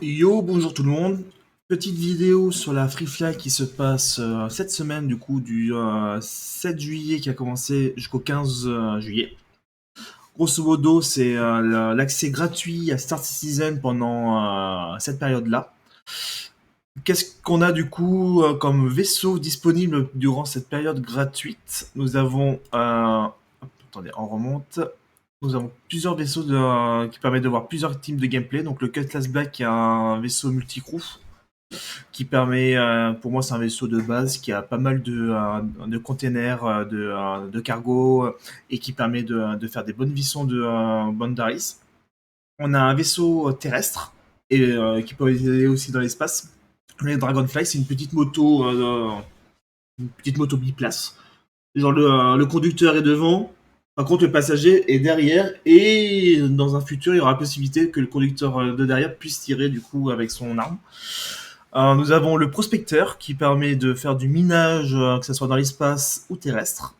Yo, bonjour tout le monde. Petite vidéo sur la Free Fly qui se passe cette semaine, du coup, du 7 juillet qui a commencé jusqu'au 15 juillet. Grosso modo, c'est l'accès gratuit à Star Citizen pendant cette période-là. Qu'est-ce qu'on a du coup comme vaisseau disponible durant cette période gratuite? Nous avons, attendez, on remonte. Nous avons plusieurs vaisseaux qui permettent de voir plusieurs types de gameplay. Donc le Cutlass Black qui est un vaisseau multicrew qui permet, pour moi c'est un vaisseau de base qui a pas mal de containers, de cargo et qui permet de faire des bonnes missions de Boundaries. On a un vaisseau terrestre et qui peut aller aussi dans l'espace. Le Dragonfly, c'est une petite moto biplace. Genre le conducteur est devant, par contre le passager est derrière et dans un futur il y aura la possibilité que le conducteur de derrière puisse tirer du coup avec son arme. Nous avons le prospecteur qui permet de faire du minage, que ce soit dans l'espace ou terrestre.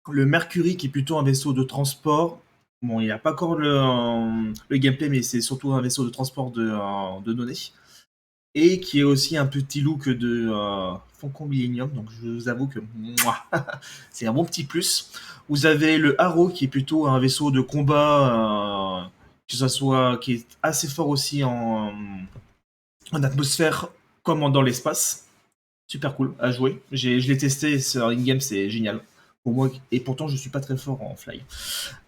Le Mercury qui est plutôt un vaisseau de transport. Bon, il n'y a pas encore le gameplay, mais c'est surtout un vaisseau de transport de données. Et qui est aussi un petit look de Falcon Millennium, donc je vous avoue que mouah, c'est un bon petit plus. Vous avez le Arrow qui est plutôt un vaisseau de combat, que ça soit qui est assez fort aussi en atmosphère comme dans l'espace. Super cool à jouer. Je l'ai testé sur in-game, c'est génial. Pour moi, et pourtant je suis pas très fort en fly.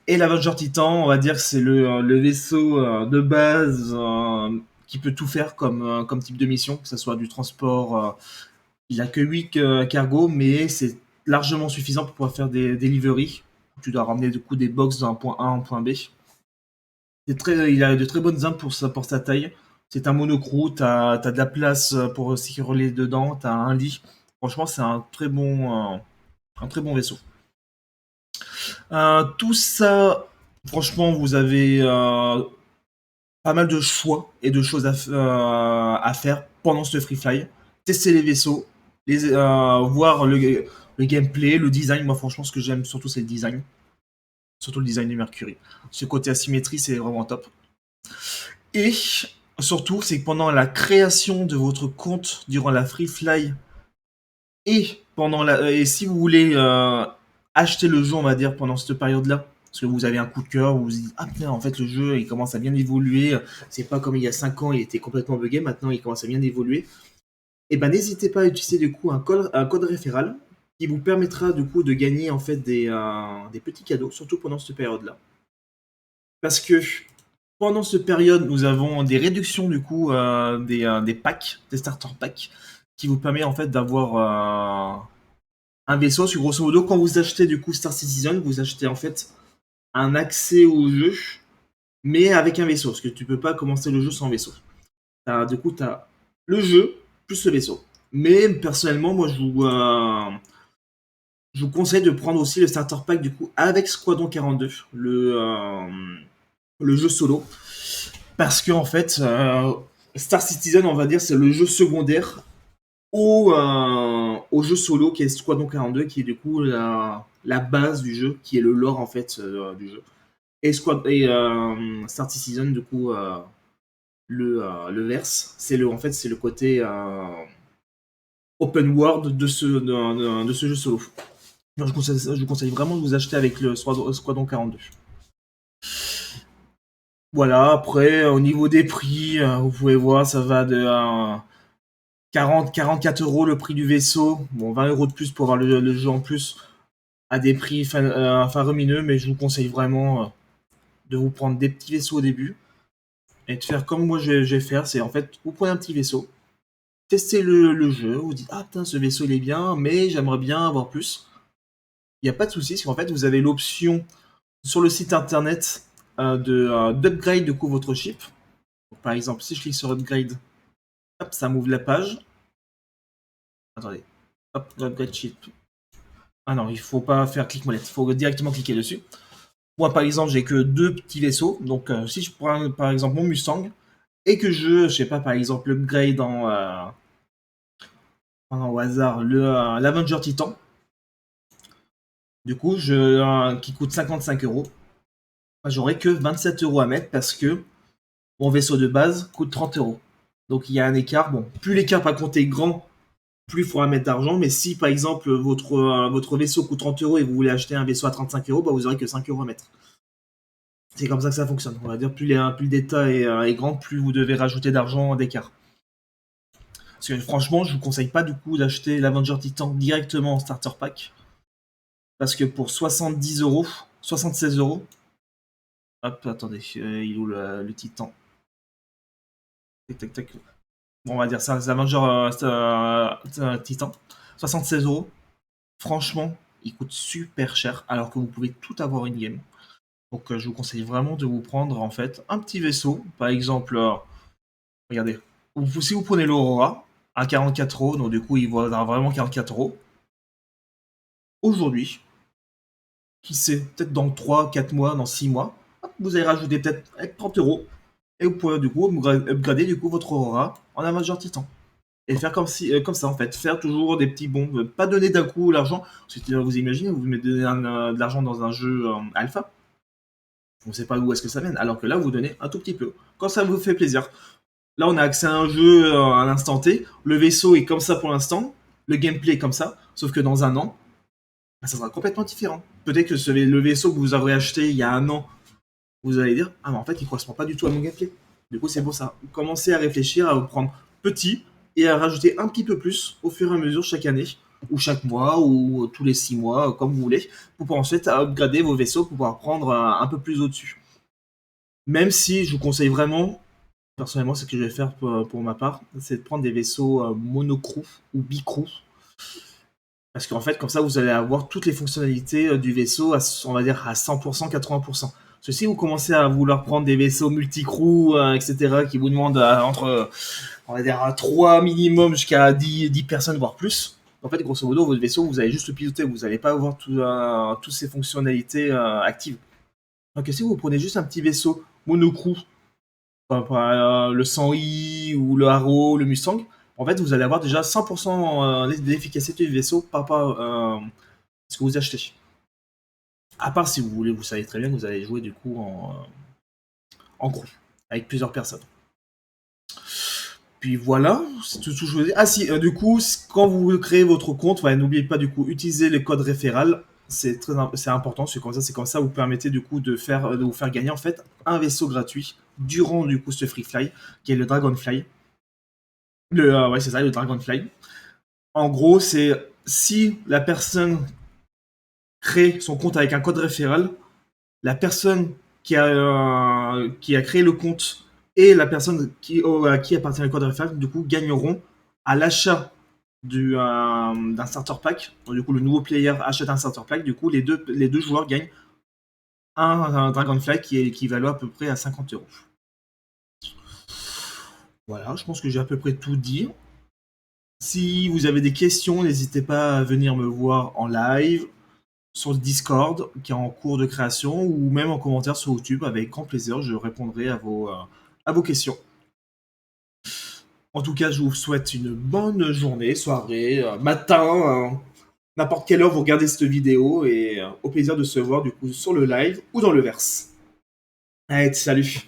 Et l'Avenger Titan, on va dire que c'est le vaisseau de base qui peut tout faire comme type de mission, que ce soit du transport. Il a que 8 cargos, mais c'est largement suffisant pour pouvoir faire des deliveries. Tu dois ramener du coup des box d'un point A en point B. Il a de très bonnes armes pour sa taille. C'est un monocrew, t'as de la place pour circuler dedans, t'as un lit. Franchement, c'est un très bon vaisseau. Tout ça, franchement, vous avez pas mal de choix et de choses à faire pendant ce free fly. Tester les vaisseaux, voir le gameplay, le design. Moi, franchement, ce que j'aime surtout, c'est le design. Surtout le design du Mercury. Ce côté asymétrie, c'est vraiment top. Et surtout, c'est que pendant la création de votre compte durant la free fly et si vous voulez acheter le jeu, on va dire, pendant cette période-là, parce que vous avez un coup de cœur, vous vous dites, ah putain, en fait, le jeu, il commence à bien évoluer, c'est pas comme il y a 5 ans, il était complètement buggé, maintenant, il commence à bien évoluer, et ben n'hésitez pas à utiliser, du coup, un code référal qui vous permettra, du coup, de gagner, en fait, des petits cadeaux, surtout pendant cette période-là. Parce que pendant cette période, nous avons des réductions, du coup, des packs, des starter packs, qui vous permet, en fait, d'avoir un vaisseau. Parce que grosso modo, quand vous achetez du coup Star Citizen, vous achetez en fait un accès au jeu, mais avec un vaisseau. Parce que tu peux pas commencer le jeu sans vaisseau. Du coup, tu as le jeu plus le vaisseau. Mais personnellement, moi, je vous conseille de prendre aussi le starter pack du coup avec Squadron 42, le jeu solo. Parce que en fait, Star Citizen, on va dire, c'est le jeu secondaire au jeu solo qui est Squadron 42, qui est du coup la base du jeu, qui est le lore en fait du jeu. Et Star Citizen, du coup, le verse, en fait, c'est le côté open world de ce jeu solo. Alors, je vous conseille vraiment de vous acheter avec le Squadron 42. Voilà, après, au niveau des prix, vous pouvez voir, ça va de 44 € le prix du vaisseau. Bon, 20 € de plus pour avoir le jeu en plus à des prix faramineux, mais je vous conseille vraiment de vous prendre des petits vaisseaux au début et de faire comme moi je vais faire. C'est en fait, vous prenez un petit vaisseau, testez le jeu, vous dites ah putain, ce vaisseau il est bien, mais j'aimerais bien avoir plus. Il n'y a pas de souci, parce qu'en fait, vous avez l'option sur le site internet d'upgrade de coup votre ship. Donc, par exemple, si je clique sur upgrade, hop, ça m'ouvre la page. Attendez, hop, upgrade ship. Ah non, il faut pas faire clic molette, il faut directement cliquer dessus. Moi, par exemple, j'ai que deux petits vaisseaux. Donc, si je prends par exemple mon Mustang et que je sais pas, par exemple, upgrade au hasard l'Avenger Titan, du coup, qui coûte 55 €, j'aurai que 27 € à mettre parce que Mon vaisseau de base coûte 30 euros. Donc il y a un écart. Bon, plus l'écart par contre est grand, plus il faudra mettre d'argent. Mais si par exemple votre vaisseau coûte 30 euros et vous voulez acheter un vaisseau à 35 euros, bah, vous aurez que 5 euros à mettre. C'est comme ça que ça fonctionne. On va dire plus le détail est grand, plus vous devez rajouter d'argent d'écart. Parce que franchement, je vous conseille pas du coup d'acheter l'Avenger Titan directement en starter pack. Parce que pour 70 euros, 76 euros. Hop, attendez, il est où le Titan? Tac, tac, tac. Bon, on va dire ça, c'est l'Avenger Titan. 76 euros. Franchement, il coûte super cher alors que vous pouvez tout avoir in-game. Donc je vous conseille vraiment de vous prendre en fait un petit vaisseau. Par exemple, regardez, si vous prenez l'Aurora à 44 euros, donc du coup il vaudra vraiment 44 euros. Aujourd'hui, qui sait, peut-être dans 3, 4 mois, dans 6 mois, hop, vous allez rajouter peut-être 30 euros et vous pouvez du coup upgrader du coup votre Aurora en Avenger Titan. Et faire comme ça en fait, faire toujours des petits bons, pas donner d'un coup l'argent. Vous imaginez, vous mettez de l'argent dans un jeu alpha, on ne sait pas où est-ce que ça mène, alors que là vous donnez un tout petit peu, quand ça vous fait plaisir. Là on a accès à un jeu à l'instant T, le vaisseau est comme ça pour l'instant, le gameplay est comme ça, sauf que dans un an, bah, ça sera complètement différent. Peut-être que le vaisseau que vous aurez acheté il y a un an, vous allez dire, ah mais en fait il ne correspond pas du tout à mon gameplay. Du coup c'est pour ça, commencez à réfléchir, à vous prendre petit, et à rajouter un petit peu plus au fur et à mesure chaque année, ou chaque mois, ou tous les 6 mois, comme vous voulez, pour pouvoir ensuite upgrader vos vaisseaux pour pouvoir prendre un peu plus au-dessus. Même si je vous conseille vraiment, personnellement, ce que je vais faire pour ma part, c'est de prendre des vaisseaux monocrew ou bicrew. Parce qu'en fait, comme ça, vous allez avoir toutes les fonctionnalités du vaisseau, on va dire à 100%, 80%. Parce que si vous commencez à vouloir prendre des vaisseaux multicrew, etc., qui vous demandent entre, on va dire, à 3 minimum jusqu'à 10 personnes, voire plus, en fait, grosso modo, votre vaisseau, vous allez juste le piloter, vous n'allez pas avoir toutes ces fonctionnalités actives. Donc si vous prenez juste un petit vaisseau monocrew, le 100i ou le Haro, le Mustang, en fait, vous allez avoir déjà 100% d'efficacité du vaisseau par rapport à ce que vous achetez. À part si vous voulez, vous savez très bien que vous allez jouer du coup en crew, avec plusieurs personnes. Puis voilà, c'est tout ce que je veux dire. Ah si, du coup, quand vous créez votre compte, n'oubliez pas du coup, utiliser le code référal. C'est important, c'est comme ça vous permettez du coup de vous faire gagner en fait un vaisseau gratuit durant du coup ce free fly qui est le Dragonfly. Ouais, c'est ça, le Dragonfly. En gros, c'est si la personne crée son compte avec un code référal, la personne qui a créé le compte et la personne à qui appartient le code référal, du coup, gagneront à l'achat d'un starter pack. Donc, du coup, le nouveau player achète un starter pack. Du coup, les deux joueurs gagnent un Dragonfly qui est équivalent à peu près à 50 euros. Voilà, je pense que j'ai à peu près tout dit. Si vous avez des questions, n'hésitez pas à venir me voir en live, sur le Discord qui est en cours de création ou même en commentaire sur YouTube. Avec grand plaisir, je répondrai à vos questions. En tout cas, je vous souhaite une bonne journée, soirée, matin, n'importe quelle heure vous regardez cette vidéo et au plaisir de se voir du coup sur le live ou dans le verse. Allez, salut!